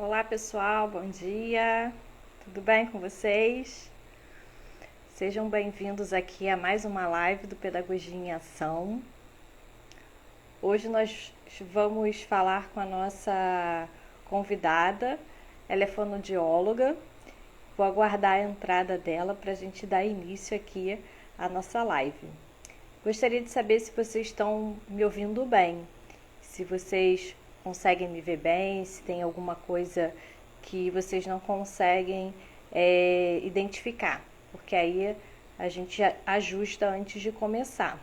Olá pessoal, bom dia, tudo bem com vocês? Sejam bem-vindos aqui a mais uma live do Pedagogia em Ação. Hoje nós vamos falar com a nossa convidada, ela é fonoaudióloga. Vou aguardar a entrada dela para a gente dar início aqui à nossa live. Gostaria de saber se vocês estão me ouvindo bem, se vocês conseguem me ver bem, se tem alguma coisa que vocês não conseguem identificar, porque aí a gente ajusta antes de começar.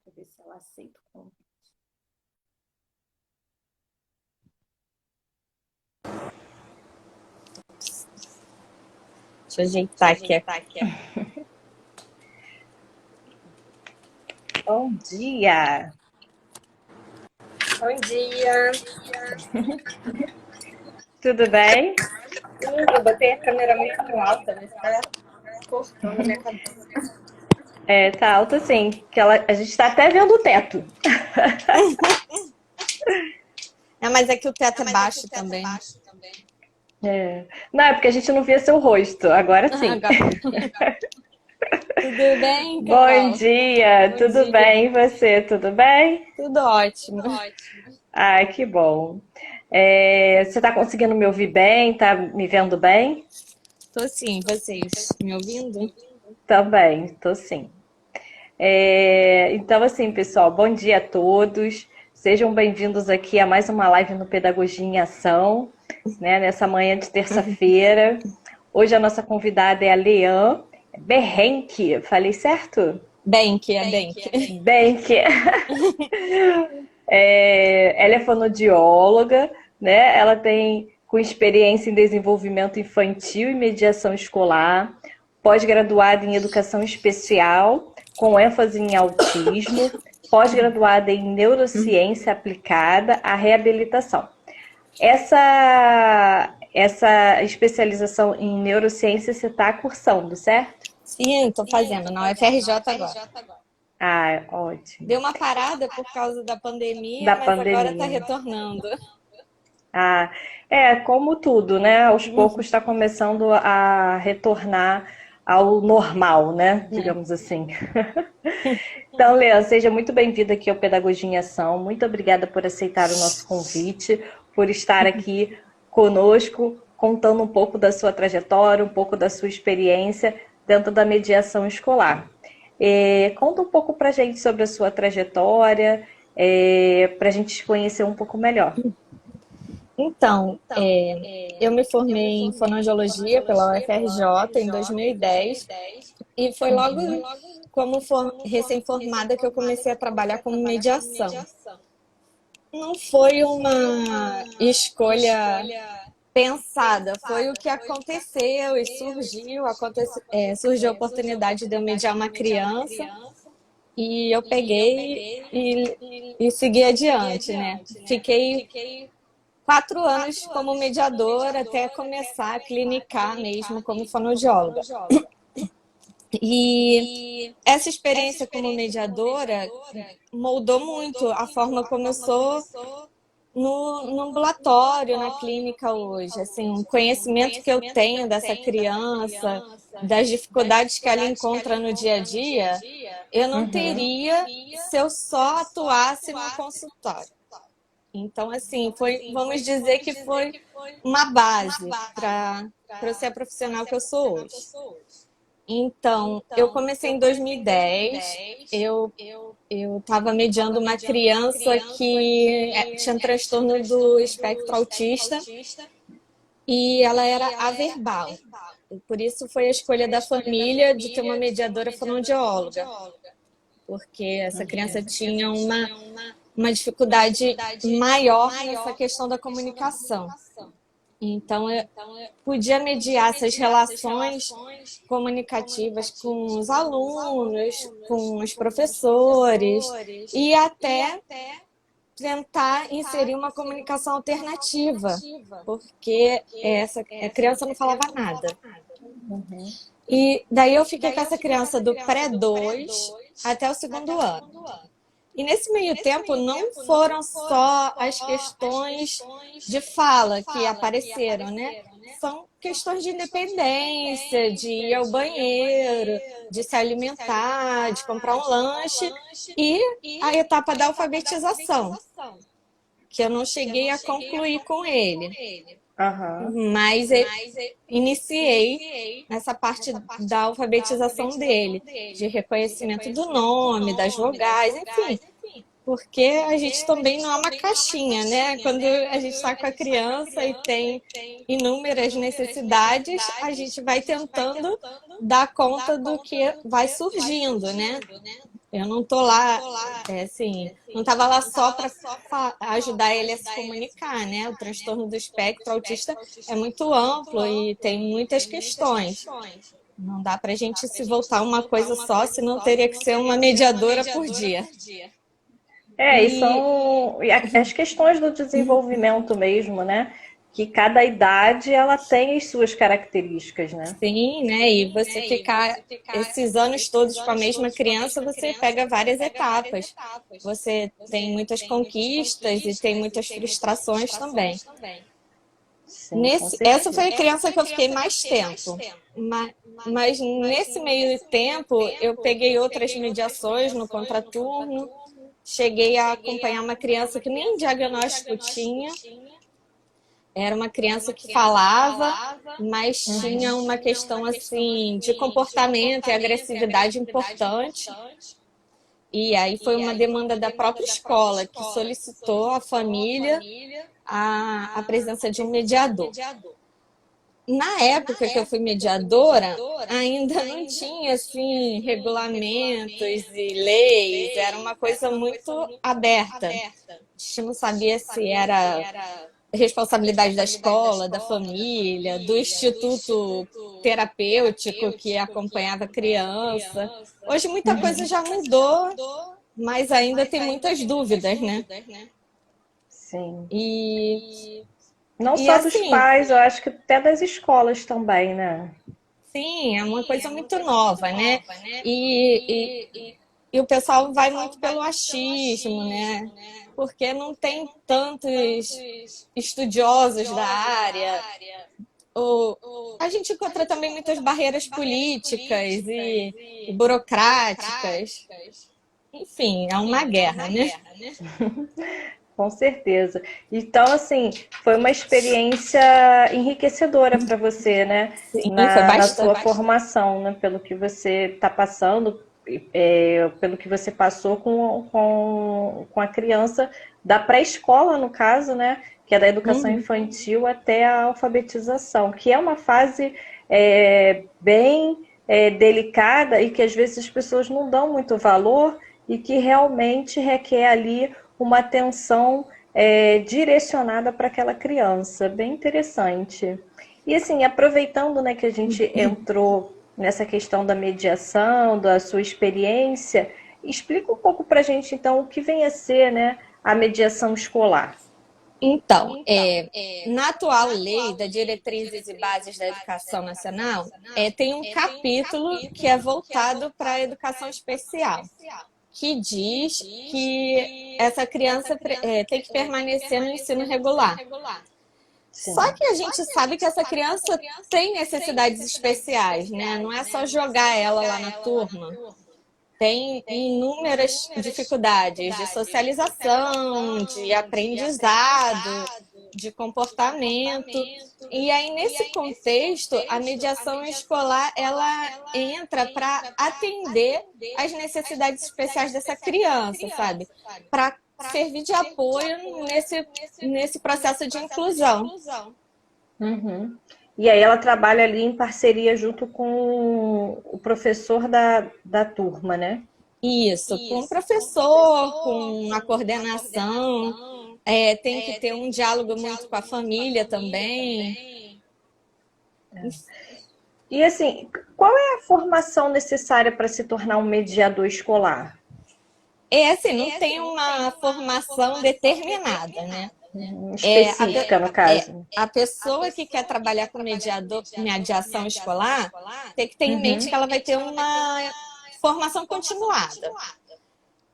Deixa eu ver se ela aceita o convite. Deixa eu ajeitar aqui. Bom dia! Bom dia! Tudo bem? Eu botei a câmera muito alta, mas tá cortando a minha cabeça. Tá alto sim, que a gente tá até vendo o teto. Mas é que o teto é baixo também. Não, é porque a gente não via seu rosto, agora sim. Agora. Tudo bem, Bom Carol? dia, Bom tudo dia. bem? E você, tudo bem? Tudo ótimo. Ai, que bom. Você tá conseguindo me ouvir bem? Tá me vendo bem? Tô sim, vocês me ouvindo? Também, tô sim. Então, assim, pessoal, bom dia a todos. Sejam bem-vindos aqui a mais uma live no Pedagogia em Ação, né, nessa manhã de terça-feira. Hoje a nossa convidada é a Leanne Berrenque. Falei certo? Benck. Benck. Ela é fonoaudióloga, né? Ela tem com experiência em desenvolvimento infantil e mediação escolar, pós-graduada em educação especial, com ênfase em autismo, pós-graduada em neurociência aplicada à reabilitação. Essa especialização em neurociência você está cursando, certo? Sim, tô fazendo na UFRJ agora. Ah, ótimo. Deu uma parada por causa da pandemia, mas agora tá retornando. Ah, como tudo, né? Aos poucos está começando a retornar ao normal, né? Digamos assim. Então, Leandro, seja muito bem-vinda aqui ao Pedagogia em Ação. Muito obrigada por aceitar o nosso convite, por estar aqui conosco, contando um pouco da sua trajetória, um pouco da sua experiência dentro da mediação escolar. Conta um pouco para a gente sobre a sua trajetória, para a gente te conhecer um pouco melhor. Então, eu me formei em fonoaudiologia pela UFRJ em 2010 e foi logo como recém-formada que eu comecei a trabalhar como mediação. Não foi uma escolha pensada, foi o que aconteceu e surgiu a oportunidade de eu mediar uma criança e eu peguei e segui adiante, né? Fiquei 4 anos como mediadora até começar a clinicar mesmo como fonoaudióloga. E essa experiência como mediadora moldou muito a forma como eu sou no ambulatório, na clínica hoje. Assim, o conhecimento que eu tenho dessa criança, das dificuldades que ela encontra no dia a dia, eu não teria se eu só atuasse no consultório. Então, assim, vamos dizer que foi uma base para eu ser a profissional que eu sou hoje. Então, eu comecei em 2010, eu estava mediando uma criança que tinha transtorno do espectro autista e ela era averbal. Por isso foi a escolha da família de ter uma mediadora fonoaudióloga, porque essa criança tinha uma dificuldade maior nessa questão da comunicação. Então, eu podia mediar essas relações comunicativas com os alunos, com os professores e até tentar inserir uma comunicação alternativa, porque a criança não falava nada. E daí eu fiquei com essa criança do pré-2 até o segundo ano. E nesse meio tempo não foram só as questões de fala que apareceram, né? São questões de independência, de ir ao banheiro, de se alimentar, de comprar um lanche e a etapa da alfabetização, que eu não cheguei a concluir com ele. Mas iniciei nessa parte da alfabetização dele, de reconhecimento do nome, das vogais, enfim. Porque a gente também não é uma caixinha, né? Quando a gente está com a criança e tem inúmeras necessidades, a gente vai tentando dar conta do que vai surgindo, né? Eu não tô lá, assim, não estava lá só para ajudar ele a se comunicar, né? O transtorno do espectro autista é muito amplo e tem muitas questões. Não dá para a gente se voltar uma coisa só, senão teria que ser uma mediadora por dia. E são as questões do desenvolvimento mesmo, né? Que cada idade ela tem as suas características, né? Sim, né? E você ficar esses anos todos com a mesma criança, você pega várias etapas. Você tem muitas conquistas e tem muitas frustrações também. Sim, Essa foi a criança que eu fiquei mais tempo. Mas nesse meio tempo, eu peguei outras mediações no contraturno. Cheguei a acompanhar uma criança que nem diagnóstico tinha. Era uma criança que falava, mas tinha uma questão assim de comportamento e agressividade importante. E aí foi uma demanda da própria escola que solicitou à família a presença de um mediador. Na época que eu fui mediadora, ainda não tinha assim regulamentos e leis, era uma coisa muito aberta. A gente não sabia se era responsabilidade da escola, da família, do instituto terapêutico que acompanhava a criança. Hoje muita coisa já mudou, mas ainda tem muitas dúvidas, né? Sim. E não só dos pais, eu acho que até das escolas também, né? Sim, é uma coisa muito nova, né? E o pessoal vai muito pelo achismo, né? Porque não tem tantos estudiosos da área. A gente encontra também muitas barreiras políticas e burocráticas. Enfim, é uma guerra, né? Com certeza. Então, assim, foi uma experiência enriquecedora para você, né? Sim, na sua formação, né? Pelo que você está passando, pelo que você passou com a criança da pré-escola, no caso, né? Que é da educação infantil até a alfabetização, que é uma fase bem delicada e que às vezes as pessoas não dão muito valor e que realmente requer ali uma atenção direcionada para aquela criança. Bem interessante. E assim, aproveitando, né, que a gente entrou nessa questão da mediação, da sua experiência, explica um pouco para a gente, então, o que vem a ser, né, a mediação escolar. Então, na atual lei da Diretrizes e Bases da Educação Nacional, tem um capítulo que é voltado para a educação especial, que diz que essa criança tem que permanecer no ensino regular. Só que a gente sabe que essa criança tem necessidades especiais, né? Não é só jogar ela lá na turma. Tem inúmeras dificuldades de socialização, de aprendizado, de comportamento. E aí, nesse contexto, a mediação escolar, ela entra para atender às necessidades especiais dessa criança, sabe? Para servir de apoio nesse processo de inclusão. E aí ela trabalha ali em parceria junto com o professor da turma, né? Isso, com o professor, com a coordenação, tem que ter um diálogo muito com a família também. E assim, qual é a formação necessária para se tornar um mediador escolar? Assim, não tem uma formação determinada, né? Específica, no caso. A pessoa que quer trabalhar com mediação escolar tem que ter em mente que ela vai ter uma formação continuada.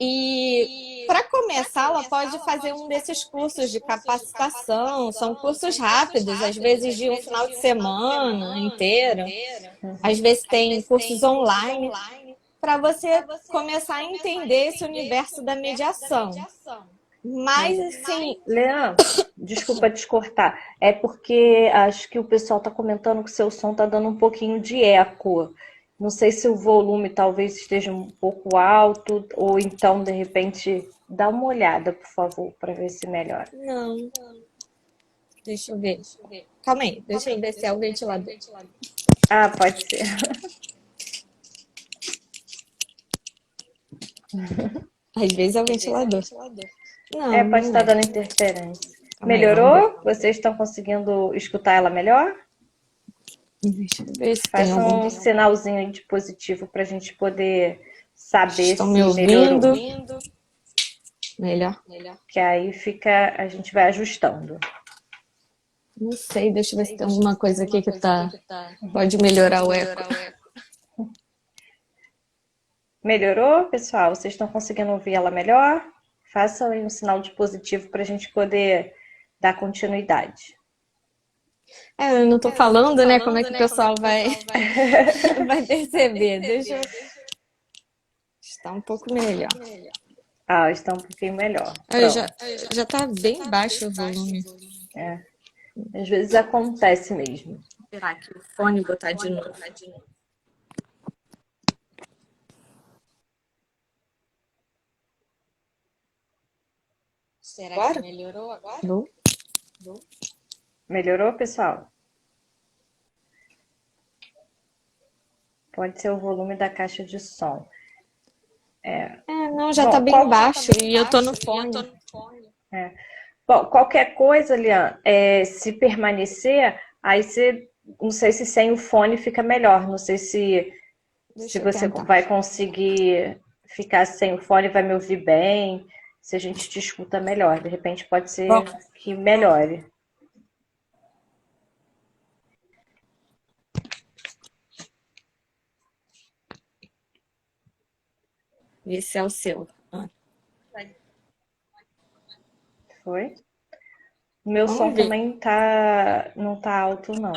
E para começar, ela pode fazer um desses cursos de capacitação. São cursos rápidos, às vezes de um final de semana inteiro. Às vezes tem cursos online, para você começar a entender esse universo da mediação. Mas, assim, Leandro, desculpa te cortar. É porque acho que o pessoal está comentando que o seu som está dando um pouquinho de eco. Não sei se o volume talvez esteja um pouco alto, ou então, de repente, dá uma olhada, por favor, para ver se melhora. não. Deixa eu ver. Calma aí, deixa eu ver se é o ventilador. Ah, pode ser. Às vezes é o ventilador. É, Não, pode não estar é. dando interferência. Calma aí, vamos ver. Melhorou? Vocês estão conseguindo escutar ela melhor? Deixa eu ver se tem Faça algum. um sinalzinho aí de positivo para a gente poder saber Estão me se melhorou. ouvindo? Melhor. Que aí fica, a gente vai ajustando. Não sei, deixa eu ver se tem alguma coisa aqui que pode melhorar o eco. Melhorou, pessoal? Vocês estão conseguindo ouvir ela melhor? Façam aí um sinal de positivo para a gente poder dar continuidade. Eu não tô falando, né? Como é que o pessoal vai, vai perceber? Deixa eu. Está um pouco melhor. Ah, está um pouquinho melhor. Já tá bem baixo o volume. É. Às vezes acontece mesmo. Será que o fone botar de novo? Será que melhorou agora? Melhorou, pessoal? Pode ser o volume da caixa de som. Não, já tá bem baixo e eu tô no fone. Bom, qualquer coisa, Lian, se permanecer, aí você, não sei se sem o fone fica melhor. Não sei se Deixa eu você tentar. vai conseguir ficar sem o fone, vai me ouvir bem, se a gente te escuta melhor. De repente pode ser Bom. que melhore. Esse é o seu. Foi? O meu Vamos som ver. também não tá alto, não.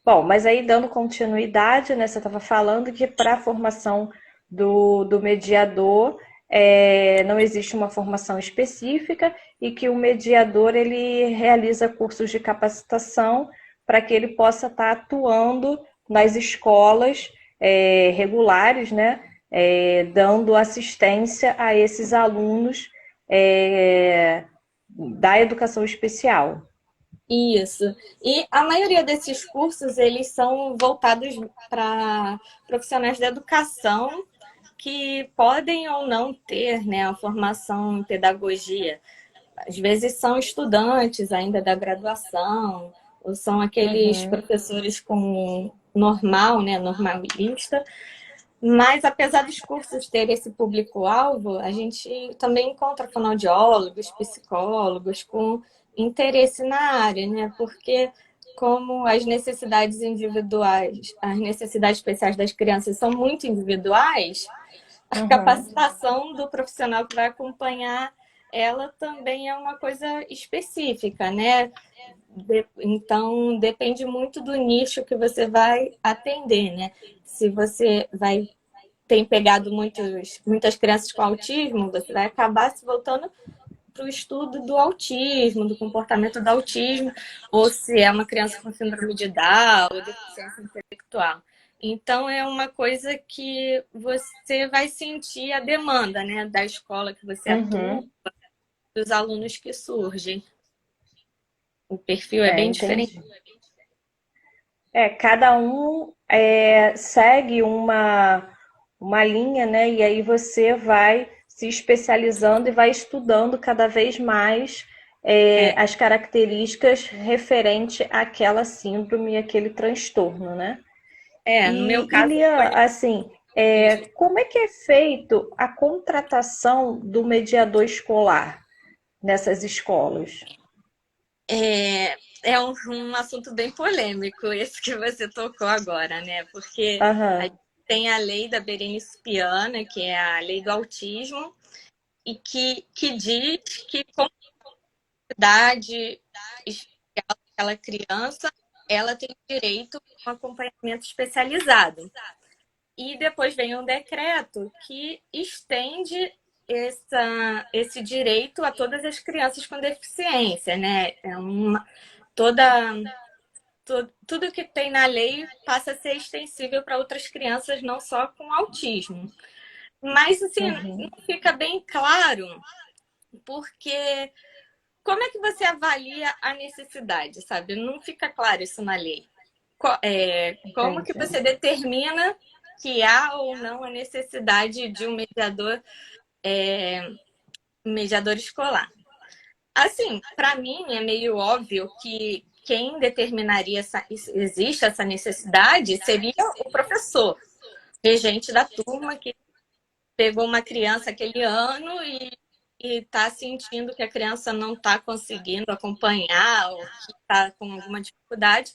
Bom, mas aí dando continuidade, né? Você estava falando que para a formação do mediador não existe uma formação específica e que o mediador ele realiza cursos de capacitação para que ele possa estar atuando nas escolas regulares, né? Dando assistência a esses alunos da educação especial. Isso. E a maioria desses cursos, eles são voltados para profissionais da educação que podem ou não ter, né, a formação em pedagogia. Às vezes são estudantes ainda da graduação, ou são aqueles professores com normal, né, normalista. Mas, apesar dos cursos terem esse público-alvo, a gente também encontra fonoaudiólogos, psicólogos com interesse na área, né? Porque como as necessidades individuais, as necessidades especiais das crianças são muito individuais, a capacitação do profissional que vai acompanhar ela também é uma coisa específica, né? Então, depende muito do nicho que você vai atender, né? Se você tem pegado muitas crianças com autismo, você vai acabar se voltando para o estudo do autismo, do comportamento do autismo, ou se é uma criança com síndrome de Down ou deficiência intelectual. Então, é uma coisa que você vai sentir a demanda, né, da escola que você atua, dos alunos que surgem. O perfil é bem diferente. Cada um segue uma linha, né? E aí você vai se especializando e vai estudando cada vez mais as características referente àquela síndrome e àquele transtorno, né? No meu caso, Lian, assim, como é que é feito a contratação do mediador escolar nessas escolas? É um assunto bem polêmico esse que você tocou agora, né? Porque tem a lei da Berenice Piana, que é a lei do autismo, e que diz que com a idade especial daquela criança, ela tem direito a um acompanhamento especializado. E depois vem um decreto que estende esse direito a todas as crianças com deficiência, né? Toda, tudo que tem na lei passa a ser extensível para outras crianças, não só com autismo. Mas, assim, não fica bem claro, porque como é que você avalia a necessidade, sabe? Não fica claro isso na lei. Como que você determina que há ou não a necessidade de um mediador escolar? Assim, para mim é meio óbvio que quem determinaria existe essa necessidade seria o professor, regente da turma que pegou uma criança aquele ano e está sentindo que a criança não está conseguindo acompanhar ou que está com alguma dificuldade.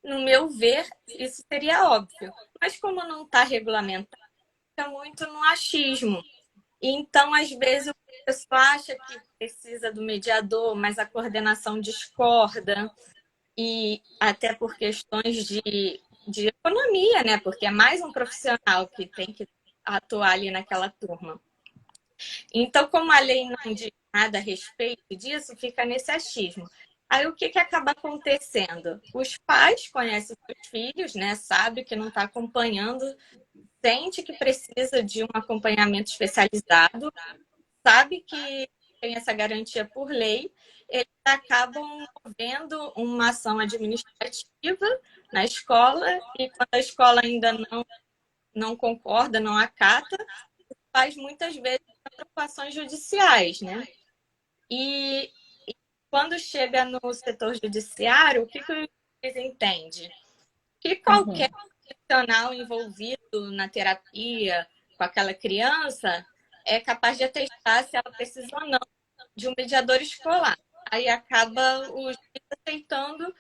No meu ver, isso seria óbvio. Mas como não está regulamentado, fica muito no achismo. Então, às vezes, o pessoal acha que precisa do mediador, mas a coordenação discorda, e até por questões de economia, né? Porque é mais um profissional que tem que atuar ali naquela turma. Então, como a lei não diz nada a respeito disso, fica nesse achismo. Aí o que acaba acontecendo? Os pais conhecem seus filhos, né? Sabe que não está acompanhando, sente que precisa de um acompanhamento especializado, sabe que tem essa garantia por lei, eles acabam movendo uma ação administrativa na escola, e quando a escola ainda não concorda, não acata, faz muitas vezes preocupações judiciais, né? E quando chega no setor judiciário, o que o juiz entende? Que qualquer profissional envolvido na terapia com aquela criança é capaz de atestar se ela precisa ou não de um mediador escolar. Aí acaba o juiz aceitando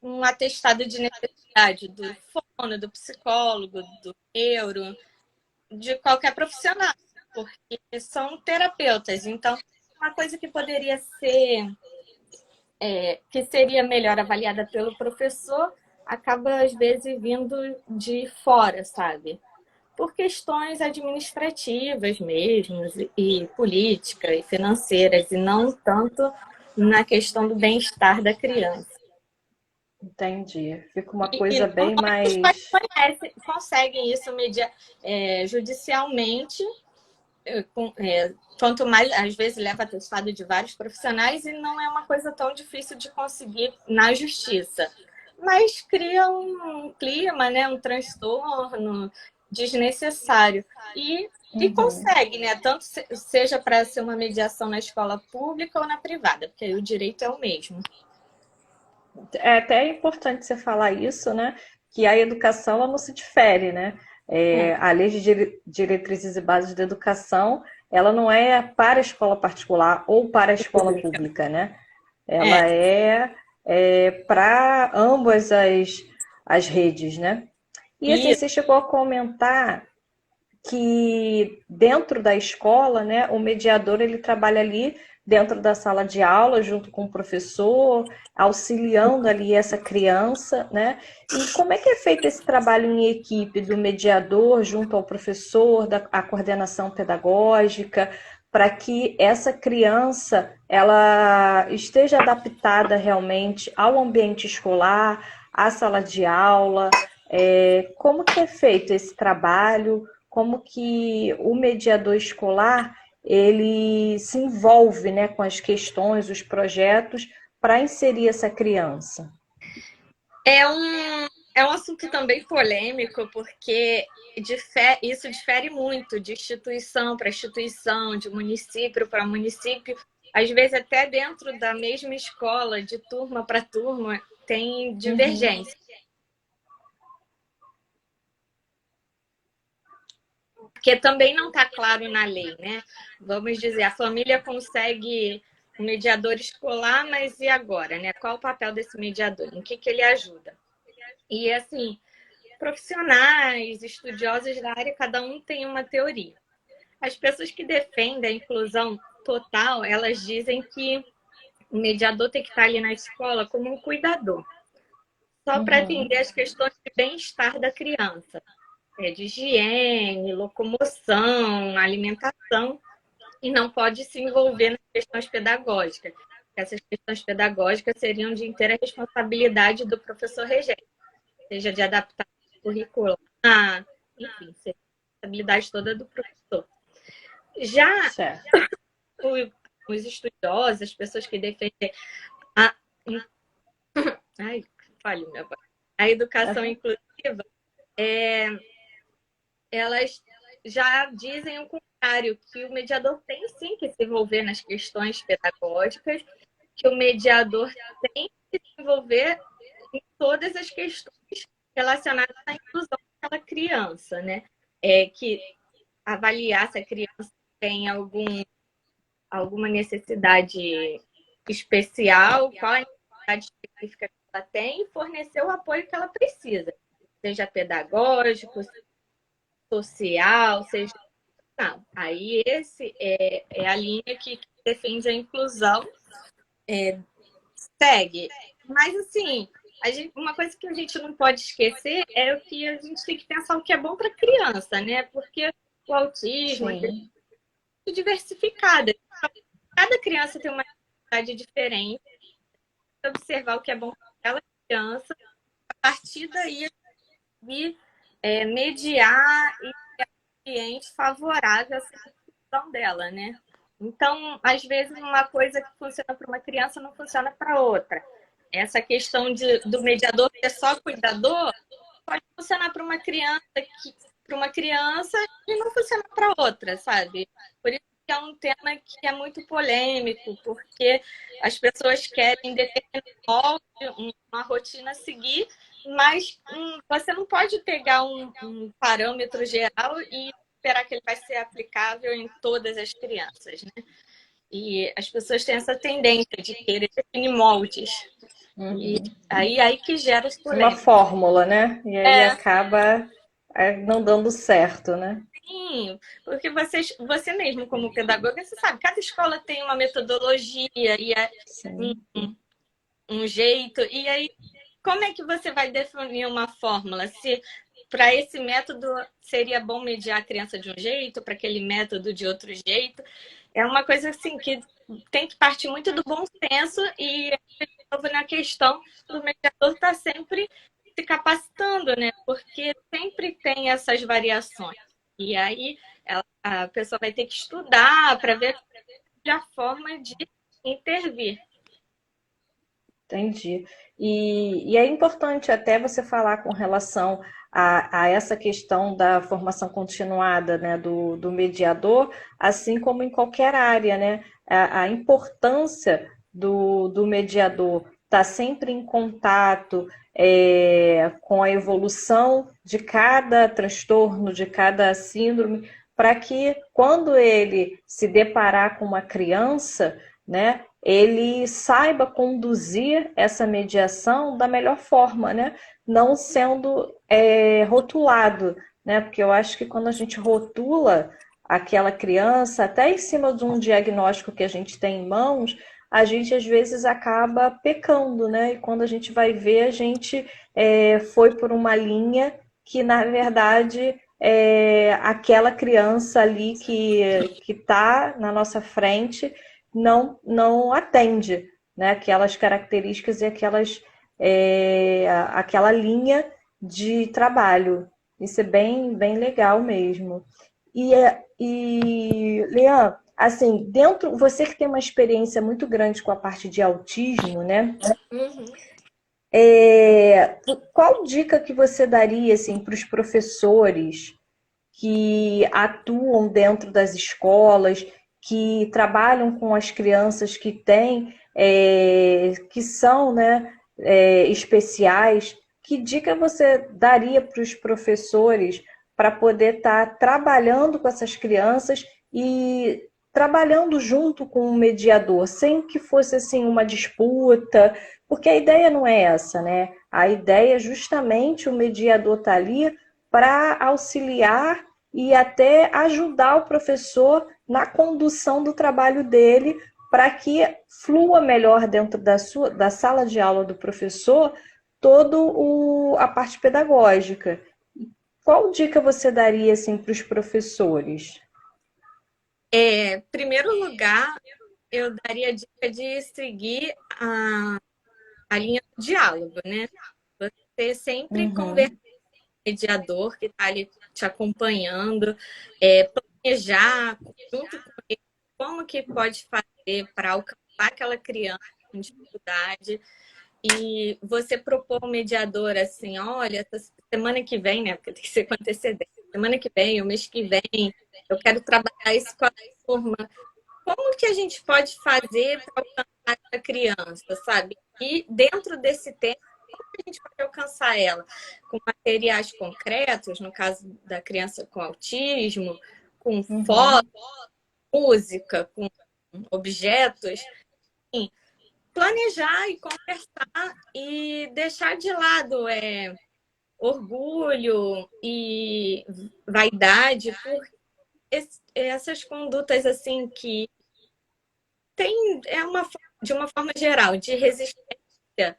um atestado de necessidade do fono, do psicólogo, do neuro, de qualquer profissional, porque são terapeutas. Então, uma coisa que poderia ser, que seria melhor avaliada pelo professor, acaba às vezes vindo de fora, sabe? Por questões administrativas mesmo, e políticas, e financeiras, e não tanto na questão do bem-estar da criança. Entendi. Fica uma E coisa bem normalmente os pais mais. conseguem isso judicialmente, quanto mais, às vezes, leva atestado de vários profissionais, e não é uma coisa tão difícil de conseguir na justiça. Mas cria um clima, né, um transtorno desnecessário. E consegue, né? Tanto seja para ser uma mediação na escola pública ou na privada, porque aí o direito é o mesmo. É até importante você falar isso, né? Que a educação ela não se difere, né? A lei de diretrizes e bases da educação, ela não é para a escola particular ou para a escola pública, né? Ela é para ambas as redes, né? E assim, E você chegou a comentar que dentro da escola, né, o mediador ele trabalha ali dentro da sala de aula junto com o professor, auxiliando ali essa criança, né? E como é que é feito esse trabalho em equipe do mediador junto ao professor, a coordenação pedagógica, para que essa criança ela esteja adaptada realmente ao ambiente escolar, à sala de aula? Como que é feito esse trabalho? Como que o mediador escolar ele se envolve, né, com as questões, os projetos para inserir essa criança? é um assunto também polêmico, porque isso difere muito de instituição para instituição, de município para município. Às vezes, até dentro da mesma escola, de turma para turma, tem divergência. Porque também não está claro na lei, né? Vamos dizer, a família consegue um mediador escolar, mas e agora, né? Qual o papel desse mediador? Em que ele ajuda? E assim, profissionais, estudiosos da área, cada um tem uma teoria. As pessoas que defendem a inclusão total, elas dizem que o mediador tem que estar ali na escola como um cuidador, só para atender as questões de bem-estar da criança, de higiene, locomoção, alimentação, e não pode se envolver nas questões pedagógicas. Essas questões pedagógicas seriam de inteira responsabilidade do professor regente, seja de adaptação curricular, enfim, seja a responsabilidade toda do professor. Já os estudiosos, as pessoas que defendem a educação inclusiva, elas já dizem o contrário, que o mediador tem sim que se envolver nas questões pedagógicas, que o mediador tem que se envolver em todas as questões relacionadas à inclusão daquela criança, né? Que avaliar se a criança tem alguma necessidade especial, qual a necessidade específica que ela tem, e fornecer o apoio que ela precisa, seja pedagógico, social, seja... Não. Aí esse é a linha que defende a inclusão, segue. Mas, assim, uma coisa que a gente não pode esquecer é o que a gente tem que pensar o que é bom para a criança, né? Porque o autismo é muito diversificado. Cada criança tem uma necessidade diferente. Observar o que é bom para aquela criança, a partir daí, mediar e criar um ambiente favorável à situação dela, né? Então, às vezes, uma coisa que funciona para uma criança não funciona para outra. Essa questão do mediador ser só cuidador pode funcionar para uma criança e não funciona para outra, sabe? Por isso que é um tema que é muito polêmico, porque as pessoas querem determinado molde, uma rotina a seguir, mas você não pode pegar um parâmetro geral e esperar que ele vai ser aplicável em todas as crianças, né? E as pessoas têm essa tendência de querer definir moldes. E aí que gera as polêmicas. Uma fórmula, né? E aí acaba não dando certo, né? Sim, porque você mesmo, como pedagoga, você sabe, cada escola tem uma metodologia e um jeito. E aí, como é que você vai definir uma fórmula? Se para esse método seria bom mediar a criança de um jeito, para aquele método de outro jeito. É uma coisa assim que tem que partir muito do bom senso e na questão do mediador estar sempre se capacitando, né? Porque sempre tem essas variações. E aí a pessoa vai ter que estudar para ver a forma de intervir. Entendi. E é importante até você falar com relação a essa questão da formação continuada, né, do mediador, assim como em qualquer área, né? A importância do mediador estar sempre em contato com a evolução de cada transtorno, de cada síndrome, para que quando ele se deparar com uma criança, né, ele saiba conduzir essa mediação da melhor forma, né? Não sendo rotulado, né? Porque eu acho que quando a gente rotula aquela criança, até em cima de um diagnóstico que a gente tem em mãos, a gente às vezes acaba pecando, né? E quando a gente vai ver, a gente foi por uma linha que, na verdade, aquela criança ali que está na nossa frente não atende, né, aquelas características e aquela linha de trabalho. Isso é bem, bem legal mesmo. E Leandro, assim, você que tem uma experiência muito grande com a parte de autismo, né? Qual dica que você daria assim, para os professores que atuam dentro das escolas, que trabalham com as crianças que têm, que são, né, especiais? Que dica você daria para os professores para poder estar trabalhando com essas crianças e trabalhando junto com o mediador, sem que fosse assim uma disputa, porque a ideia não é essa, né? A ideia é justamente o mediador estar ali para auxiliar e até ajudar o professor na condução do trabalho dele para que flua melhor dentro da sala de aula do professor toda a parte pedagógica. Qual dica você daria assim, para os professores? Em primeiro lugar, eu daria a dica de seguir a linha do diálogo, né? Você sempre conversar Uhum. com o mediador que está ali te acompanhando, planejar junto com ele como que pode fazer para alcançar aquela criança com dificuldade. E você propor um mediador assim, olha, essa semana que vem, né? Porque tem que ser com antecedência. Semana que vem, o mês que vem, eu quero trabalhar isso com a turma. Como que a gente pode fazer para alcançar essa criança, sabe? E dentro desse tempo, como que a gente pode alcançar ela? Com materiais concretos, no caso da criança com autismo, com foto, Uhum. música, com objetos, enfim, planejar e conversar e deixar de lado orgulho e vaidade por essas condutas assim que tem de uma forma geral de resistência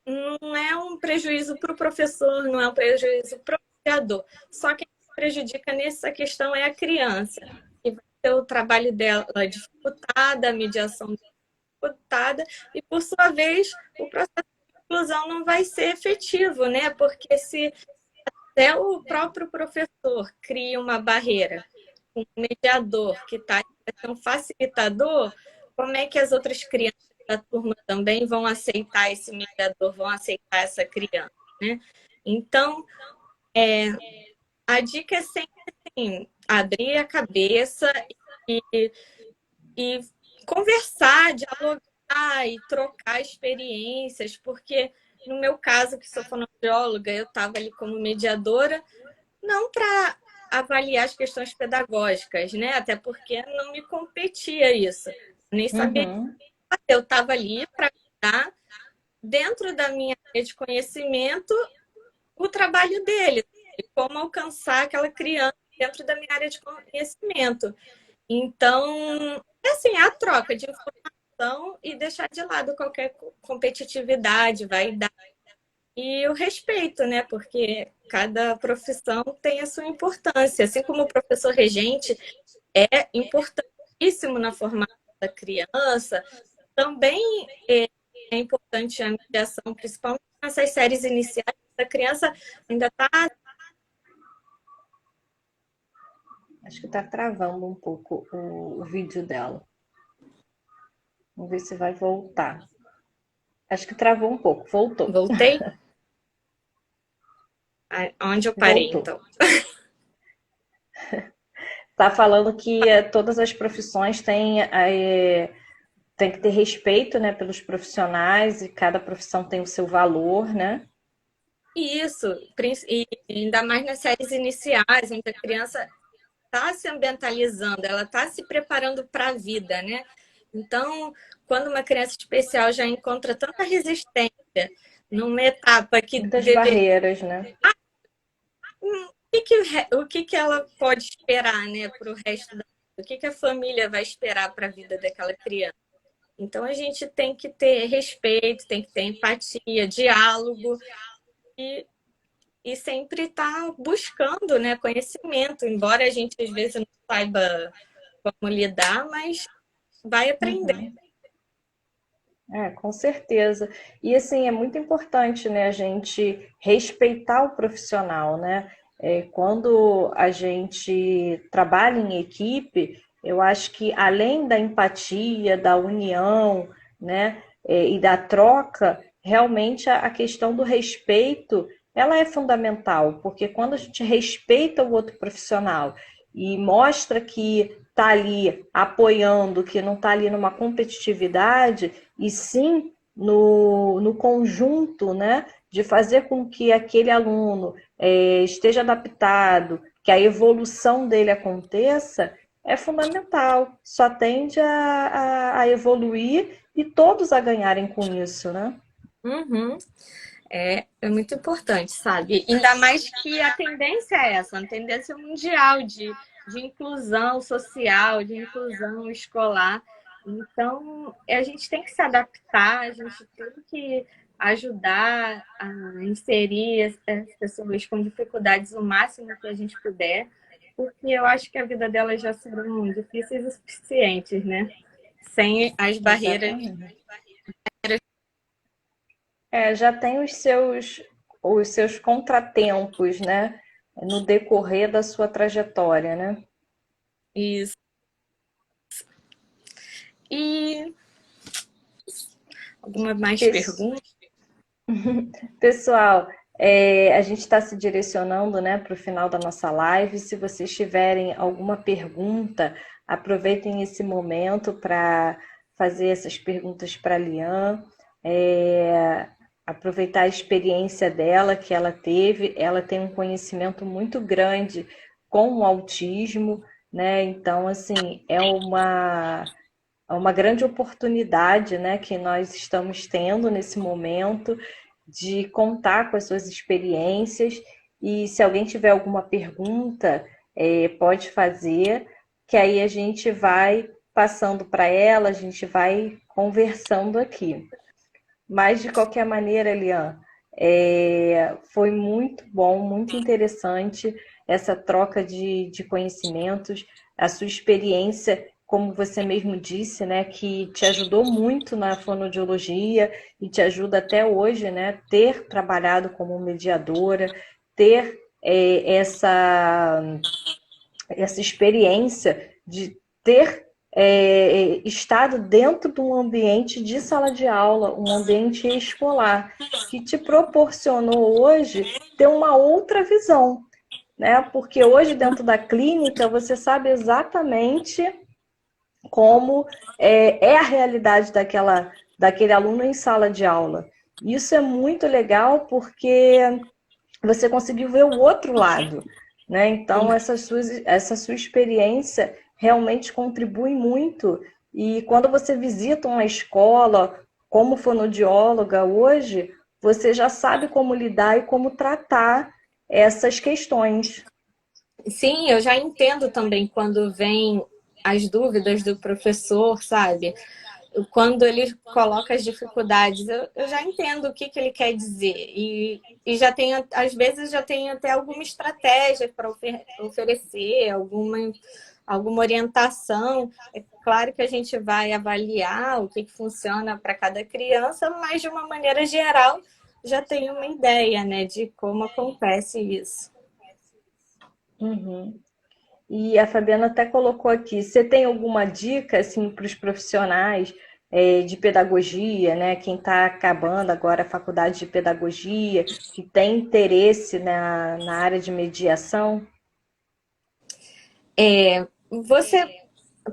não, não é um prejuízo para o professor, não é um prejuízo para o criador. Só quem prejudica nessa questão é a criança, que vai ter o trabalho dela dificultado, a mediação dificultada, e por sua vez o processo de inclusão não vai ser efetivo, né? Porque se até o próprio professor cria uma barreira, um mediador que está um facilitador, como é que as outras crianças da turma também vão aceitar esse mediador, vão aceitar essa criança, né? Então, a dica é sempre assim, abrir a cabeça e, e conversar, dialogar e trocar experiências, porque no meu caso, que sou fonoaudióloga, eu estava ali como mediadora, não para avaliar as questões pedagógicas, né? Até porque não me competia isso. Nem sabia. Uhum. Eu estava ali para dar, dentro da minha área de conhecimento, o trabalho dele, como alcançar aquela criança dentro da minha área de conhecimento. Então, é assim, a troca de informação e deixar de lado qualquer competitividade, vaidade e o respeito, né? Porque cada profissão tem a sua importância. Assim como o professor regente é importantíssimo na formação da criança, também é importante a mediação, principalmente nessas séries iniciais. A criança ainda está. Acho que está travando um pouco o vídeo dela. Vamos ver se vai voltar. Acho que travou um pouco. Voltou. Voltei? Onde eu parei, Voltou. então? Tá falando que todas as profissões têm que ter respeito, né, pelos profissionais e cada profissão tem o seu valor, né? Isso, e ainda mais nas séries iniciais, onde a criança está se ambientalizando, ela está se preparando para a vida, né? Então, quando uma criança especial já encontra tanta resistência numa etapa que Muitas deveria. barreiras, né? O que ela pode esperar, né, para o resto da vida? O que a família vai esperar para a vida daquela criança? Então, a gente tem que ter respeito, tem que ter empatia, diálogo e, e sempre estar buscando, né, conhecimento, embora a gente às vezes não saiba como lidar, mas vai aprender. Uhum. Com certeza. E assim, é muito importante, né, a gente respeitar o profissional, né? Quando a gente trabalha em equipe, eu acho que além da empatia, da união, né, e da troca, realmente a questão do respeito, ela é fundamental, porque quando a gente respeita o outro profissional e mostra que está ali apoiando, que não está ali numa competitividade, e sim no conjunto, né, de fazer com que aquele aluno esteja adaptado, que a evolução dele aconteça, é fundamental. Só tende a evoluir e todos a ganharem com isso, né? Uhum. É muito importante, sabe? Ainda mais que a tendência é essa, uma tendência mundial de inclusão social, de inclusão escolar. Então, a gente tem que se adaptar, a gente tem que ajudar a inserir as pessoas com dificuldades o máximo que a gente puder, porque eu acho que a vida delas já serão difíceis o suficientes, né? Sem as barreiras. Exatamente. Já tem os seus contratempos, né? No decorrer da sua trajetória, né? Isso. E alguma mais Pes- pergunta? Pessoal, a gente está se direcionando, né, para o final da nossa live. Se vocês tiverem alguma pergunta, aproveitem esse momento para fazer essas perguntas para a Lian. Aproveitar a experiência dela que ela teve. Ela tem um conhecimento muito grande com o autismo, né? Então, assim, é uma grande oportunidade, né, que nós estamos tendo nesse momento de contar com as suas experiências. E se alguém tiver alguma pergunta, pode fazer, que aí a gente vai passando para ela, a gente vai conversando aqui. Mas, de qualquer maneira, Elian, foi muito bom, muito interessante essa troca de conhecimentos, a sua experiência, como você mesmo disse, né, que te ajudou muito na fonoaudiologia e te ajuda até hoje, né, ter trabalhado como mediadora, ter essa experiência de ter estado dentro de um ambiente de sala de aula, um ambiente escolar, que te proporcionou hoje ter uma outra visão, né? Porque hoje dentro da clínica você sabe exatamente como é a realidade daquele aluno em sala de aula. Isso é muito legal porque você conseguiu ver o outro lado, né? Então, essa sua experiência realmente contribui muito. E quando você visita uma escola, como fonoaudióloga hoje, você já sabe como lidar e como tratar essas questões. Sim, eu já entendo também quando vem as dúvidas do professor, sabe? Quando ele coloca as dificuldades, eu já entendo o que, que ele quer dizer. E já tenho, às vezes, já tenho até alguma estratégia para oferecer, alguma orientação. É claro que a gente vai avaliar o que, que funciona para cada criança, mas de uma maneira geral já tenho uma ideia, né, de como acontece isso. Uhum. E a Fabiana até colocou aqui, você tem alguma dica assim para os profissionais de pedagogia, né? Quem está acabando agora a faculdade de pedagogia, que tem interesse na área de mediação? Você,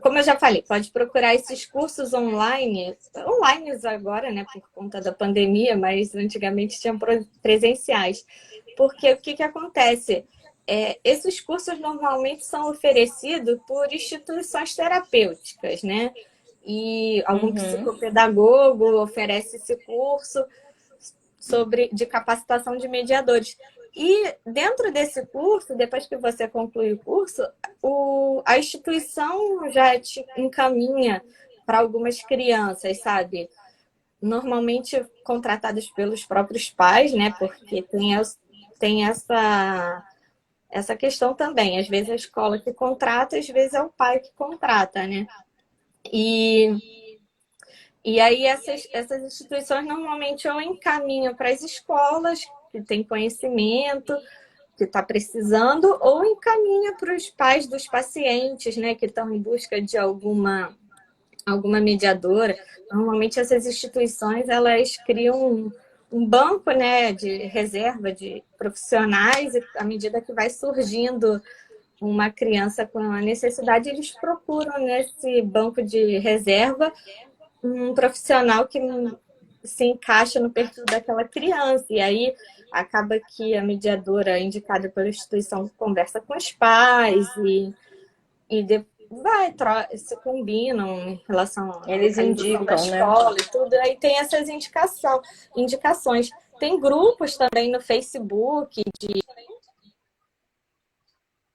como eu já falei, pode procurar esses cursos online, online agora, né, por conta da pandemia, mas antigamente tinham presenciais. Porque o que, que acontece? Esses cursos normalmente são oferecidos por instituições terapêuticas, né? E algum Uhum. psicopedagogo oferece esse curso de capacitação de mediadores. E dentro desse curso, depois que você conclui o curso, a instituição já te encaminha para algumas crianças, sabe? Normalmente contratadas pelos próprios pais, né? Porque tem essa questão também. Às vezes a escola que contrata, às vezes é o pai que contrata, né? E E aí essas instituições normalmente ou encaminham para as escolas que têm conhecimento, que está precisando, ou encaminha para os pais dos pacientes, né, que estão em busca de alguma mediadora. Normalmente essas instituições elas criam um banco, né, de reserva de profissionais e à medida que vai surgindo uma criança com a necessidade, eles procuram nesse banco de reserva um profissional que se encaixa no perfil daquela criança. E aí acaba que a mediadora indicada pela instituição conversa com os pais se combinam em relação à Eles localização da indicam, né? escola e tudo, aí tem essas indicações. Tem grupos também no Facebook de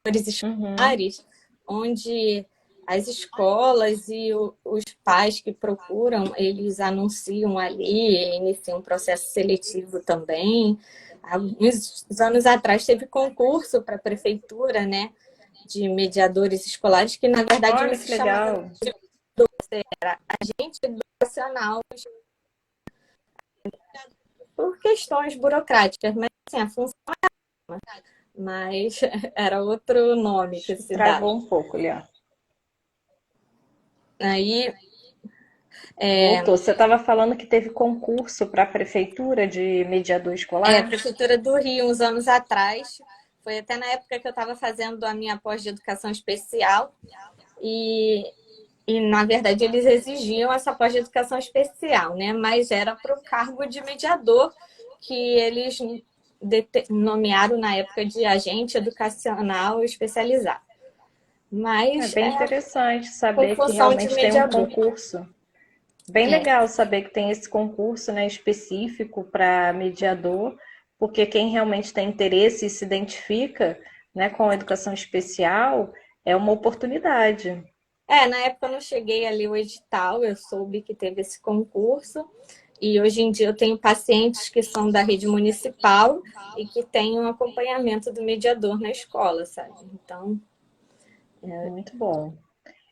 Uhum. escolares, onde as escolas e os pais que procuram, eles anunciam ali, iniciam um processo seletivo também. Alguns anos atrás teve concurso para a prefeitura, né, de mediadores escolares, que na verdade não Olha se que chamava legal. agente educacional por questões burocráticas, mas assim, a função, mas era outro nome que se dava. Travou um pouco, Lian. Aí Voltou. Você estava falando que teve concurso para a prefeitura de mediador a escolar? Prefeitura do Rio, uns anos atrás, foi até na época que eu estava fazendo a minha pós de educação especial, e, na verdade, eles exigiam essa pós de educação especial, né? Mas era para o cargo de mediador que eles nomearam na época de agente educacional especializado. É Mas bem interessante com saber que função de realmente tem um mediador. concurso. Bem É. legal saber que tem esse concurso, né, específico para mediador, porque quem realmente tem interesse e se identifica, né, com a educação especial é uma oportunidade. Na época eu não cheguei ali o edital, eu soube que teve esse concurso, e hoje em dia eu tenho pacientes que são da rede municipal e que têm um acompanhamento do mediador na escola, sabe? Então, Muito bom.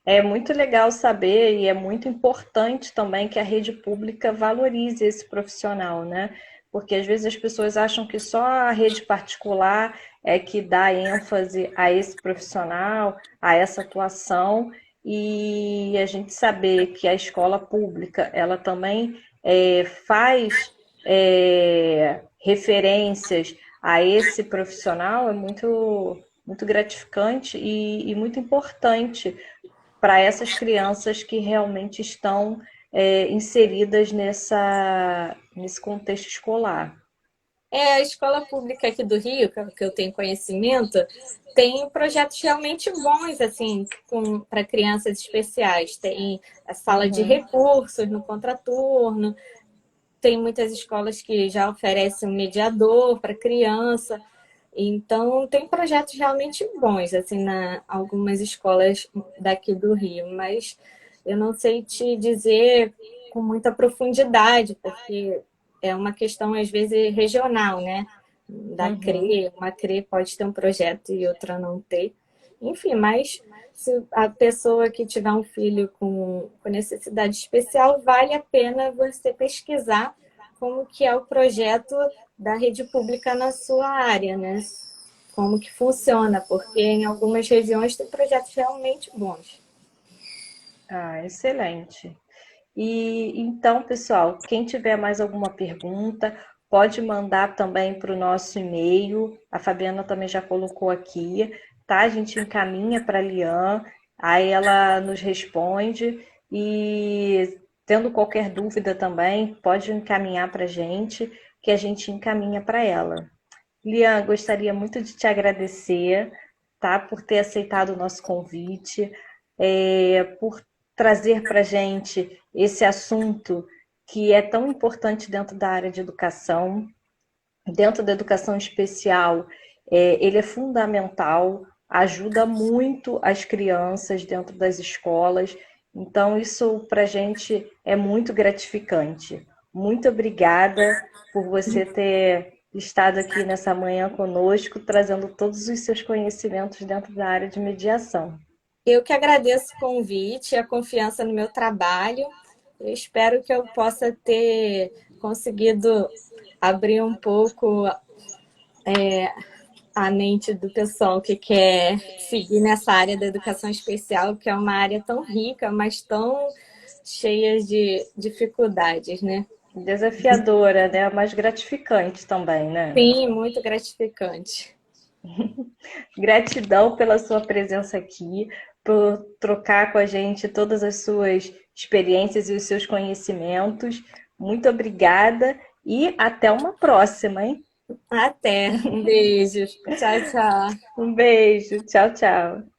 É muito legal saber e é muito importante também que a rede pública valorize esse profissional, né? Porque às vezes as pessoas acham que só a rede particular é que dá ênfase a esse profissional, a essa atuação, e a gente saber que a escola pública ela também faz referências a esse profissional é muito gratificante e muito importante para essas crianças que realmente estão inseridas nesse contexto escolar. a escola pública aqui do Rio, que eu tenho conhecimento, tem projetos realmente bons, assim, para crianças especiais. Tem a sala de Uhum. recursos no contraturno, tem muitas escolas que já oferecem um mediador para criança. Então, tem projetos realmente bons, assim, algumas escolas daqui do Rio, mas eu não sei te dizer com muita profundidade, porque é uma questão, às vezes, regional, né? Da Uhum. CRE, uma CRE pode ter um projeto e outra não ter. Enfim, mas se a pessoa que tiver um filho com necessidade especial, vale a pena você pesquisar como que é o projeto da rede pública na sua área, né? Como que funciona, porque em algumas regiões tem projetos realmente bons. Ah, excelente. E então, pessoal, quem tiver mais alguma pergunta, pode mandar também para o nosso e-mail. A Fabiana também já colocou aqui, tá? A gente encaminha para a Lian, aí ela nos responde e tendo qualquer dúvida também, pode encaminhar para a gente encaminha para ela. Lian, gostaria muito de te agradecer, tá, por ter aceitado o nosso convite, por trazer para a gente esse assunto que é tão importante dentro da área de educação. Dentro da educação especial, ele é fundamental, ajuda muito as crianças dentro das escolas. Então, isso para a gente é muito gratificante. Muito obrigada por você ter estado aqui nessa manhã conosco, trazendo todos os seus conhecimentos dentro da área de mediação. Eu que agradeço o convite, a confiança no meu trabalho. Eu espero que eu possa ter conseguido abrir um pouco a mente do pessoal que quer seguir nessa área da educação especial, que é uma área tão rica, mas tão cheia de dificuldades, né? Desafiadora, né? Mas gratificante também, né? Sim, muito gratificante. Gratidão pela sua presença aqui, por trocar com a gente todas as suas experiências e os seus conhecimentos. Muito obrigada e até uma próxima, hein? Até. Um beijo. Tchau, tchau. Um beijo. Tchau, tchau.